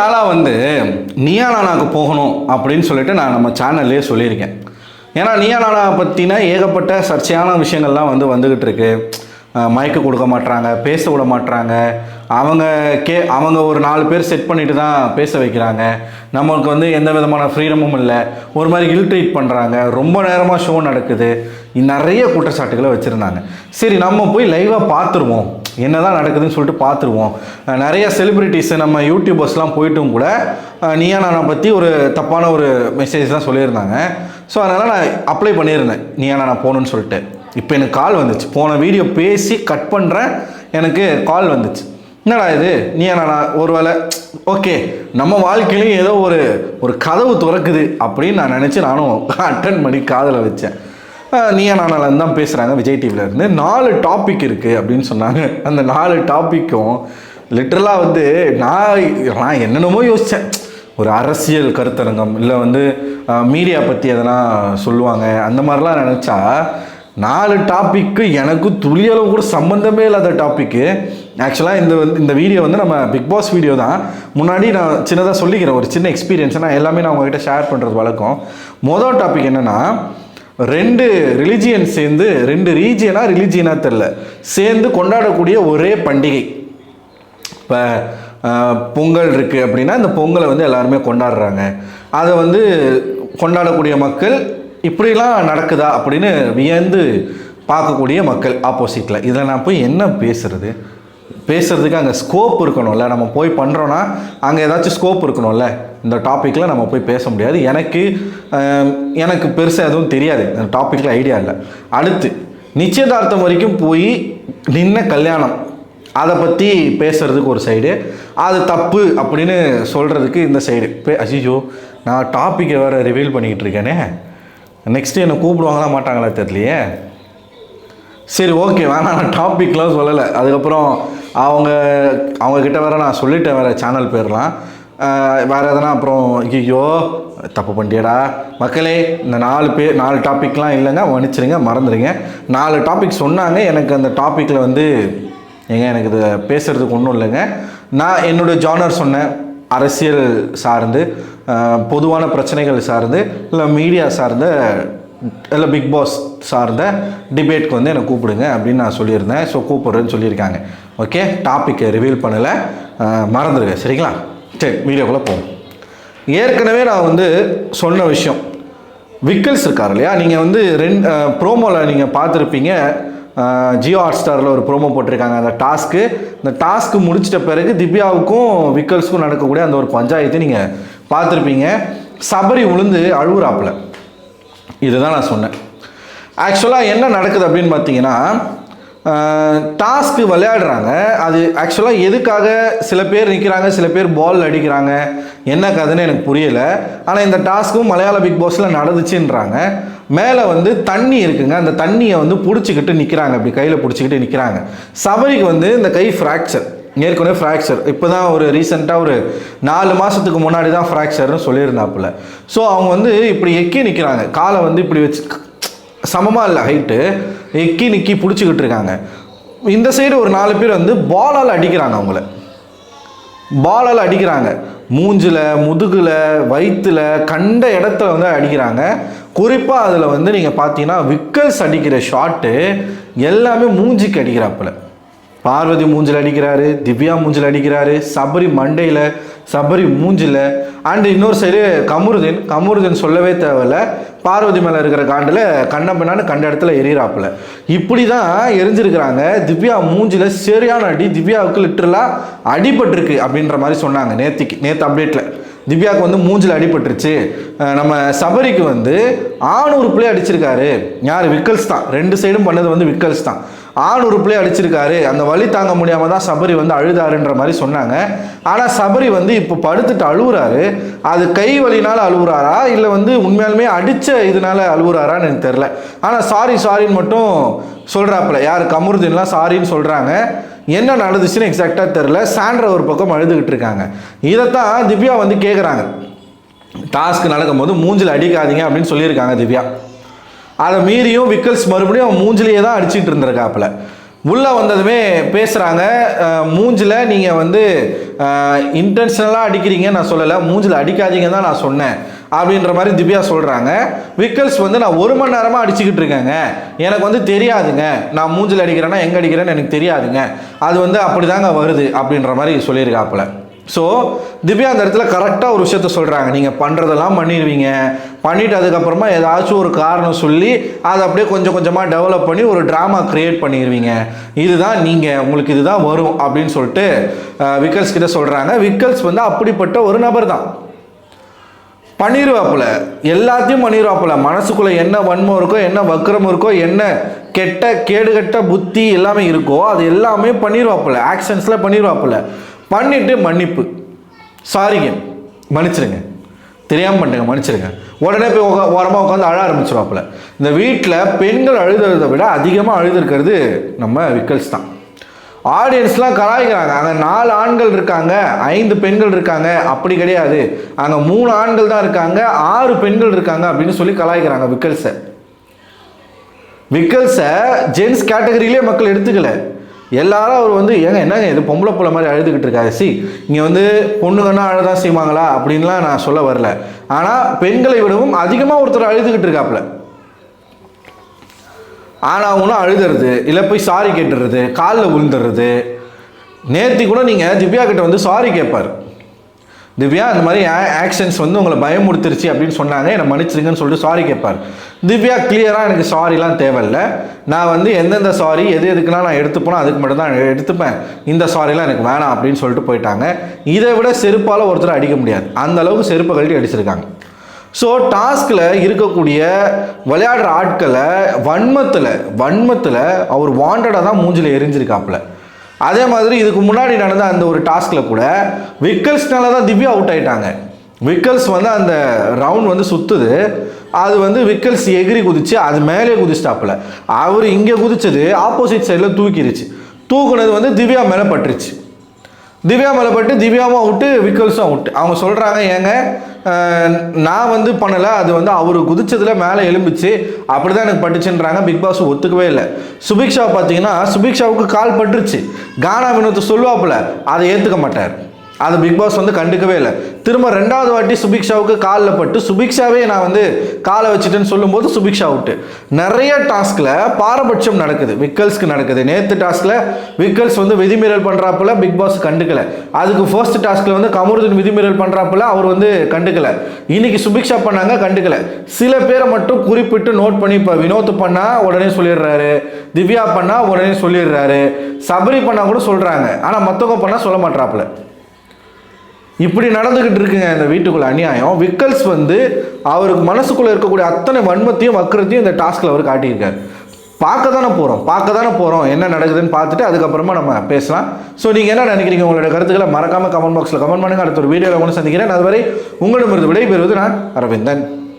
நாளாக வந்து நீயா நானாக்கு போகணும் அப்படின்னு சொல்லிட்டு நான் நம்ம சேனல்லே சொல்லியிருக்கேன். ஏன்னா நீயா நானா பற்றின ஏகப்பட்ட சர்ச்சையான விஷயங்கள்லாம் வந்துக்கிட்டு இருக்கு. மயக்க கொடுக்க மாட்றாங்க, பேச விட மாட்றாங்க, அவங்க ஒரு 4 பேர் செட் பண்ணிட்டு தான் பேச வைக்கிறாங்க. நம்மளுக்கு எந்த விதமான ஃப்ரீடமும் இல்லை, ஒரு மாதிரி இல்ட்ரீட் பண்ணுறாங்க, ரொம்ப நேரமாக ஷோ நடக்குது, நிறைய குற்றச்சாட்டுகளை வச்சுருந்தாங்க. சரி நம்ம போய் லைவாக பார்த்துருவோம், என்னதான் நடக்குதுன்னு சொல்லிட்டு பார்த்துருவோம். நிறைய செலிப்ரிட்டிஸ் நம்ம யூடியூபர்ஸ்லாம் போயிட்டும் கூட நீயா நானா பற்றி ஒரு தப்பான ஒரு மெசேஜ் தான் சொல்லியிருந்தாங்க. ஸோ அதனால் நான் அப்ளை பண்ணியிருந்தேன் நீயா நானா போகணுன்னு சொல்லிட்டு. இப்போ எனக்கு கால் வந்துச்சு, போன வீடியோ பேசி கட் பண்ணுறேன், எனக்கு கால் வந்துச்சு. என்னடா இது நீயா நானா, ஒரு வேளை ஓகே நம்ம வாழ்க்கையிலையும் ஏதோ ஒரு கதவு திறக்குது அப்படின்னு நான் நினச்சி நானும் அட்டன் பண்ணி காதில் வச்சேன். நீயா நானாலேருந்து தான் பேசுகிறாங்க, விஜய் டிவிலேருந்து 4 டாபிக் இருக்குது அப்படின்னு சொன்னாங்க. அந்த 4 டாப்பிக்கும் லிட்ரலாக நான் என்னென்னமோ யோசித்தேன். ஒரு அரசியல் கருத்தரங்கம் இல்லை மீடியா பற்றி எதனா சொல்லுவாங்க, அந்த மாதிரிலாம் நினச்சா 4 டாப்பிக்கு எனக்கு துளியளவு கூட சம்மந்தமே இல்லாத டாப்பிக்கு. ஆக்சுவலாக இந்த வீடியோ நம்ம பிக் பாஸ் வீடியோ தான். முன்னாடி நான் சின்னதாக சொல்லிக்கிறேன், ஒரு சின்ன எக்ஸ்பீரியன்ஸ். நான் எல்லாமே நான் உங்கள்கிட்ட ஷேர் பண்ணுறது வழக்கம். மொதல் டாபிக் என்னென்னா, 2 ரிலிஜியன் சேர்ந்து, 2 ரிலீஜியனாக தெரில, சேர்ந்து கொண்டாடக்கூடிய ஒரே பண்டிகை. இப்போ பொங்கல் இருக்குது அப்படின்னா இந்த பொங்கலை எல்லாருமே கொண்டாடுறாங்க. அதை கொண்டாடக்கூடிய மக்கள் இப்படிலாம் நடக்குதா அப்படின்னு வியந்து பார்க்கக்கூடிய மக்கள் ஆப்போசிட்டில். இதில் நான் போய் என்ன பேசுகிறதுக்கு அங்கே ஸ்கோப் இருக்கணும்ல. நம்ம போய் பண்ணுறோன்னா அங்கே ஏதாச்சும் ஸ்கோப் இருக்கணும்ல. இந்த டாப்பிக்கில் நம்ம போய் பேச முடியாது. எனக்கு பெருசாக எதுவும் தெரியாது, இந்த டாப்பிக்கில் ஐடியா இல்லை. அடுத்து நிச்சயதார்த்தம் வரைக்கும் போய் நின்ன கல்யாணம், அதை பற்றி பேசுகிறதுக்கு ஒரு சைடு, அது தப்பு அப்படின்னு சொல்கிறதுக்கு இந்த சைடு. அஜிஜோ நான் டாப்பிக்கை வேறு ரிவீல் பண்ணிக்கிட்டு இருக்கேனே, நெக்ஸ்ட்டு என்னை கூப்பிடுவாங்களா மாட்டாங்களா தெரியலையே. சரி ஓகே வேணாம், நான் டாப்பிக்லாம் சொல்லலை. அதுக்கப்புறம் அவங்கக்கிட்ட வேறு நான் சொல்லிட்டேன், வேறு சேனல் பேர்லாம் வேறு எதனா. அப்புறம் ஐயோ தப்பு பண்ணிட்டியடா மக்களே, இந்த 4 டாப்பிக்லாம் இல்லைங்க, மன்னிச்சிருங்க, மறந்துடுங்க. 4 டாபிக் சொன்னாங்க. எனக்கு அந்த டாப்பிக்கில் எனக்கு இது பேசுகிறதுக்கு ஒன்றும் இல்லைங்க. நான் என்னோடய ஜானர் சொன்னேன், அரசியல் சார்ந்து, பொதுவான பிரச்சனைகள் சார்ந்து, இல்லை மீடியா சார்ந்த, இல்லை பிக் பாஸ் சார்ந்த டிபேட்க்கு என்னை கூப்பிடுங்க அப்படின்னு நான் சொல்லியிருந்தேன். ஸோ கூப்பிட்றேன்னு சொல்லியிருக்காங்க. ஓகே, டாப்பிக்கை ரிவீல் பண்ணலை, மறந்துடுங்க சரிங்களா. சரி வீடியோக்குள்ளே போவோம். ஏற்கனவே நான் சொன்ன விஷயம், விக்கல்ஸ் இருக்கார் இல்லையா, நீங்கள் ப்ரோமோவில் நீங்கள் பார்த்துருப்பீங்க. ஜியோ ஹாட்ஸ்டாரில் ஒரு ப்ரோமோ போட்டிருக்காங்க. இந்த டாஸ்க்கு முடிச்சிட்ட பிறகு திவ்யாவுக்கும் விக்கல்ஸுக்கும் நடக்கக்கூடிய அந்த ஒரு பஞ்சாயத்தை நீங்கள் பார்த்துருப்பீங்க. சபரி உளுந்து அழுகுறாப்புல. இதுதான் நான் சொன்னேன். ஆக்சுவலாக என்ன நடக்குது அப்படின்னு பார்த்தீங்கன்னா, டாஸ்க்கு விளையாடுறாங்க. அது ஆக்சுவலாக எதுக்காக சில பேர் நிற்கிறாங்க, சில பேர் பால் அடிக்கிறாங்க, என்ன கதைன்னு எனக்கு புரியலை. ஆனால் இந்த டாஸ்க்கும் மலையாள பிக் பாஸில் நடந்துச்சுன்றாங்க. மேலே தண்ணி இருக்குங்க, அந்த தண்ணியை பிடிச்சிக்கிட்டு நிற்கிறாங்க, அப்படி கையில் பிடிச்சிக்கிட்டு நிற்கிறாங்க. சபரிக்கு இந்த கை ஃப்ராக்சர், ஏற்கனவே ஃப்ராக்சர். இப்போ தான் ஒரு ரீசெண்டாக ஒரு 4 மாதத்துக்கு முன்னாடி தான் ஃப்ராக்சர்னு சொல்லியிருந்தாப்புல. ஸோ அவங்க இப்படி எக்கி நிற்கிறாங்க, காலை இப்படி வச்சு சமமாக இல்லை ஹைட்டு, எக்கி நிற்கி பிடிச்சிக்கிட்டு இருக்காங்க. இந்த சைடு ஒரு 4 பேர் பாலால் அடிக்கிறாங்க, அவங்கள பாலால் அடிக்கிறாங்க. மூஞ்சில், முதுகில், வயிற்றில், கண்ட இடத்துல அடிக்கிறாங்க. குறிப்பாக அதில் நீங்கள் பார்த்தீங்கன்னா விக்கல்ஸ் அடிக்கிற ஷாட்டு எல்லாமே மூஞ்சிக்கு அடிக்கிறாப்புல. பார்வதி மூஞ்சில் அடிக்கிறாரு, திவ்யா மூஞ்சில் அடிக்கிறாரு, சபரி மண்டையில், சபரி மூஞ்சில். அண்டு இன்னொரு சைடு கமருதீன் சொல்லவே தேவையில்ல, பார்வதி மேலே இருக்கிற காண்டில் கண்ண பின்னான்னு கண்ட இடத்துல எரியிறாப்புல. இப்படி தான் எரிஞ்சிருக்கிறாங்க. திவ்யா மூஞ்சில் சரியான அடி, திவ்யாவுக்கு லிட்டரலாக அடிபட்டிருக்கு அப்படின்ற மாதிரி சொன்னாங்க நேற்று அப்டேட்டில். திவ்யாவுக்கு மூஞ்சில் அடிபட்டுருச்சு. நம்ம சபரிக்கு ஆணுறுப்புலேயே அடிச்சிருக்காரு. யார்? விக்கல்ஸ் தான். 2 சைடும் பண்ணது விக்கல்ஸ் தான். ஆணுறுப்புலேயே அடிச்சிருக்காரு. அந்த வலி தாங்க முடியாமல் தான் சபரி அழுதாருன்ற மாதிரி சொன்னாங்க. ஆனால் சபரி இப்போ படுத்துட்டு அழுகுறாரு. அது கை வலினால் அழுகுறாரா இல்லை உண்மையாலுமே அடித்த இதனால அழுகுறாரான்னு எனக்கு தெரில. ஆனால் சாரின்னு மட்டும் சொல்கிறாப்புல. யார்? கமருதீன்லாம் சாரின்னு சொல்கிறாங்க. என்ன நடந்துச்சுன்னு எக்ஸாக்டாக தெரில. சாண்ட்ரா ஒரு பக்கம் அழுதுகிட்டு இருக்காங்க. இதைத்தான் திவ்யா கேட்குறாங்க. டாஸ்க் நடக்கும்போது மூஞ்சில் அடிக்காதீங்க அப்படின்னு சொல்லியிருக்காங்க திவ்யா. அதை மீறியும் விக்கல்ஸ் மறுபடியும் அவன் மூஞ்சிலேயே தான் அடிச்சுட்டு இருந்திருக்காப்புல. உள்ளே வந்ததுமே பேசுகிறாங்க. மூஞ்சில் நீங்கள் வந்து இன்டென்ஷனலாக அடிக்கிறீங்க நான் சொல்லலை, மூஞ்சில் அடிக்காதீங்க தான் நான் சொன்னேன் அப்படின்ற மாதிரி திவ்யா சொல்கிறாங்க. விக்கல்ஸ் வந்து நான் 1 மணி நேரமாக அடிச்சுக்கிட்டு இருக்கேங்க, எனக்கு வந்து தெரியாதுங்க, நான் மூஞ்சில் அடிக்கிறேன்னா எங்கே அடிக்கிறேன்னு எனக்கு தெரியாதுங்க, அது வந்து அப்படி தாங்க வருது அப்படின்ற மாதிரி சொல்லியிருக்காப்புல. ஸோ திவ்யா அந்த இடத்துல கரெக்டாக ஒரு விஷயத்த சொல்கிறாங்க. நீங்கள் பண்ணுறதெல்லாம் பண்ணிடுவீங்க, பண்ணிவிட்டு அதுக்கப்புறமா ஏதாச்சும் ஒரு காரணம் சொல்லி அதை அப்படியே கொஞ்சம் கொஞ்சமாக டெவலப் பண்ணி ஒரு ட்ராமா க்ரியேட் பண்ணிடுவீங்க, இதுதான் நீங்கள், உங்களுக்கு இதுதான் வரும் அப்படின்னு சொல்லிட்டு விக்கல்ஸ் கிட்ட சொல்கிறாங்க. விக்கல்ஸ் வந்து அப்படிப்பட்ட ஒரு நபர் தான், பண்ணிடுவாப்புல, எல்லாத்தையும் பண்ணிடுவாப்புல. மனசுக்குள்ளே என்ன வன்மம் இருக்கோ, என்ன வக்கரம் இருக்கோ, என்ன கெட்ட கேடுகட்ட புத்தி எல்லாமே இருக்கோ அது எல்லாமே பண்ணிடுவாப்புல, ஆக்ஷன்ஸில் பண்ணிடுவாப்புல. பண்ணிவிட்டு மன்னிப்பு, சாரிங்க, மன்னிச்சிருங்க, தெரியாமல் பண்ணிட்டுங்க, மன்னிச்சிருங்க, உடனே போய் ஓரமாக உட்காந்து அழ ஆரம்பிச்சிருவாப்புல. இந்த வீட்டில் பெண்கள் அழுதுறதை விட அதிகமாக அழுதுருக்கிறது நம்ம விக்கல்ஸ் தான். ஆடியன்ஸ்லாம் கலாய்க்கிறாங்க, அங்கே 4 ஆண்கள் இருக்காங்க, 5 பெண்கள் இருக்காங்க, அப்படி கிடையாது, அங்கே 3 ஆண்கள் தான் இருக்காங்க, 6 பெண்கள் இருக்காங்க அப்படின்னு சொல்லி கலாய்க்கிறாங்க விக்கல்ஸை. விக்கல்ஸை ஜென்ஸ் கேட்டகரியிலே மக்கள் எடுத்துக்கல. எல்லாரும் அவர் வந்து என்னங்க இது பொம்பளை பிள்ளை மாதிரி அழுதுகிட்டு இருக்காரு, இங்கே வந்து பொண்ணுங்கன்னா அழுதான் செய்வாங்களா அப்படின்லாம் நான் சொல்ல வரல. ஆனால் பெண்களை விடவும் அதிகமாக ஒருத்தர் அழுதுகிட்டு இருக்காப்புல. ஆனால் அவங்களும் அழுதுறது இல்லை, போய் சாரி கேட்டுறது, காலில் விழுந்துடுறது. நேற்று கூட நீங்கள் திவ்யா கிட்ட வந்து சாரி கேட்பார். திவ்யா இந்த மாதிரி ஆக்ஷன்ஸ் வந்து உங்களை பயமுடுத்துருச்சு அப்படின்னு சொன்னாங்க, என்னை மன்னிச்சிருங்கன்னு சொல்லிட்டு சாரி கேட்பார். திவ்யா கிளியராக எனக்கு சாரிலாம் தேவையில்லை, நான் வந்து எந்தெந்த சாரி எதுக்கெல்லாம் நான் எடுத்துப்போனோ அதுக்கு மட்டும் தான் எடுத்துப்பேன், இந்த சாரிலாம் எனக்கு வேணாம் அப்படின்னு சொல்லிட்டு போயிட்டாங்க. இதை விட செருப்பால் ஒருத்தர் அடிக்க முடியாது, அந்த அளவுக்கு செருப்பை கழட்டி அடிச்சிருக்காங்க. ஸோ டாஸ்கில் இருக்கக்கூடிய விளையாடுற ஆட்களை வன்மத்தில் அவர் வாண்டடாக தான் மூஞ்சில் எரிஞ்சிருக்காப்புல. அதே மாதிரி இதுக்கு முன்னாடி நடந்த அந்த ஒரு டாஸ்கில் கூட விக்கல்ஸ்னால தான் திவ்யா அவுட் ஆகிட்டாங்க. விக்கல்ஸ் வந்து அந்த ரவுண்ட் வந்து சுற்றுது, அது வந்து விக்கல்ஸ் எகிரி குதிச்சு அது மேலே குதிச்சிட்டாப்புல. அவர் இங்கே குதிச்சது ஆப்போசிட் சைடில் தூக்கிடுச்சு, தூக்குனது வந்து திவ்யா மேலே பட்டுருச்சு. திவ்யா மேலே பட்டு திவ்யாவும் அவுட்டு, விக்கல்ஸும் அவுட்டு. அவங்க சொல்கிறாங்க, ஏங்க நான் வந்து பண்ணலை, அது வந்து அவர் குதிச்சதில் மேலே எலும்பிச்சு அப்படி தான் எனக்கு பட்டுச்சுன்றாங்க. பிக் பாஸ் ஒத்துக்கவே இல்லை. சுபிக்ஷா பார்த்தீங்கன்னா சுபிக்ஷாவுக்கு கால் பட்டுருச்சு, கானா வினோத்தை சொல்லுவாப்புல, அதை ஏற்றுக்க மாட்டார். அது பிக் பாஸ் வந்து கண்டுக்கவே இல்லை. திரும்ப 2வது வாட்டி சுபிக்ஷாவுக்கு காலில் பட்டு சுபிக்ஷாவே நான் வந்து காலை வச்சுட்டேன்னு சொல்லும்போது சுபிக்ஷா அவுட்டு. நிறைய டாஸ்கில் பாரபட்சம் நடக்குது, விக்கல்ஸ்க்கு நடக்குது. நேற்று டாஸ்கில் விக்கல்ஸ் வந்து விதிமீறல் பண்ணுறாப்புல, பிக் பாஸ் கண்டுக்கலை. அதுக்கு ஃபர்ஸ்ட் டாஸ்கில் வந்து கமருதீன் விதிமீறல் பண்ணுறாப்புல, அவர் வந்து கண்டுக்கலை. இன்னைக்கு சுபிக்ஷா பண்ணாங்க, கண்டுக்கலை. சில பேரை மட்டும் குறிப்பிட்டு நோட் பண்ணி, இப்போ வினோத் பண்ணால் உடனே சொல்லிடுறாரு, திவ்யா பண்ணால் உடனே சொல்லிடுறாரு, சபரி பண்ணால் கூட சொல்கிறாங்க, ஆனால் மற்றவங்க பண்ணால் சொல்ல மாட்டாப்புல. இப்படி நடந்துக்கிட்டு இருக்குங்க இந்த வீட்டுக்குள்ள அநியாயம். விக்கல்ஸ் வந்து அவருக்கு மனசுக்குள்ளே இருக்கக்கூடிய அத்தனை வன்மத்தையும் வக்கரத்தையும் இந்த டாஸ்கில் அவர் காட்டியிருக்காரு. பார்க்க தானே போகிறோம் என்ன நடக்குதுன்னு பார்த்துட்டு அதுக்கப்புறமா நம்ம பேசலாம். ஸோ நீங்கள் என்ன நினைக்கிறீங்க, உங்களோட கருத்துக்களை மறக்காமல் கமெண்ட் பாக்ஸில் கமெண்ட் பண்ணுங்கள். அடுத்த ஒரு வீடியோவில் ஒன்று சந்திக்கிறேன். அதுவரை உங்களிடமிருந்து விடைபெறுவது நான் அரவிந்தன்.